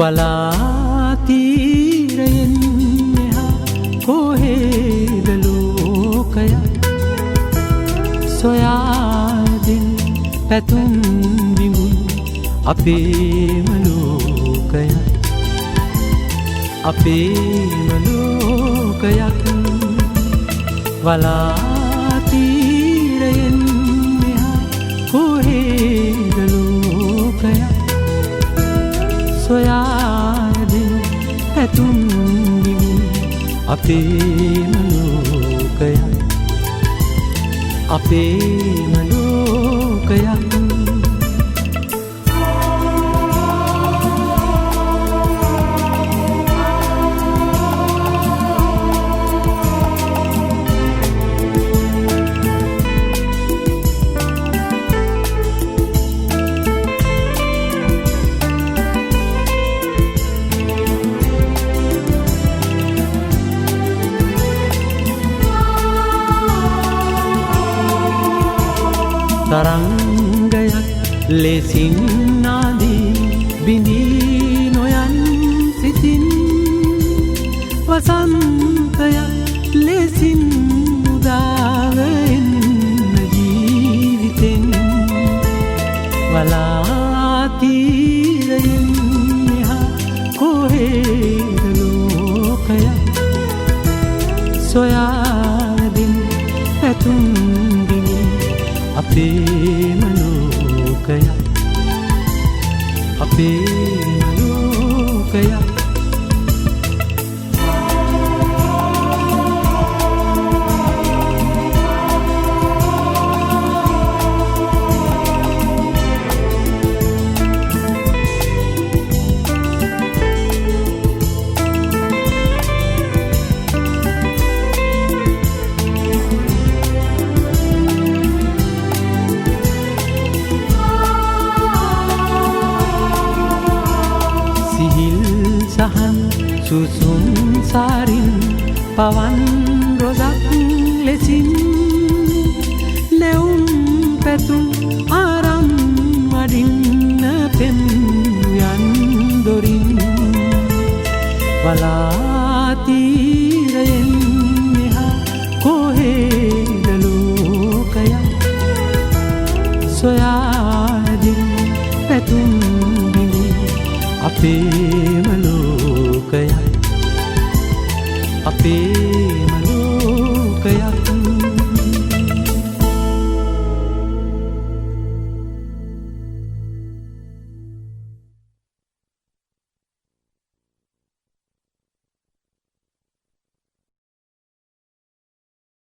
වලාතීරයෙන් මෙහා කොහේද ලෝකය සොයාදින් පැතුම් විඟුන් අපේම ලෝකය අපේම ලෝකයක් වලාතීරයෙන් මෙහා කොහේද ලෝකය සොයාදින් පැතුම් විඟුන් අපේම ලෝකය අපේම ලෝකයක් තරංගයක් ලෙසින් නාදී බිඳී නොයන් සිතින් වසන්තයක් ලෙසින් උදාව එන්න ජීවිතෙන් වලාතීරයෙන් මෙහා කොහේද ලෝකය සොයාදින් පැතුම් අපේම ලෝකය අපේම ලෝකය සහන් සුසුම් සාරින් පවන් රොදක් ලෙසින් නැවුම් පැතුම් ආරම් වඩින්න පෙම් යන් දොරින් වලාතීරයෙන් මෙහා කොහේද ලෝකය සොයාදින් පැතුම් අපේම ලෝකය අපේ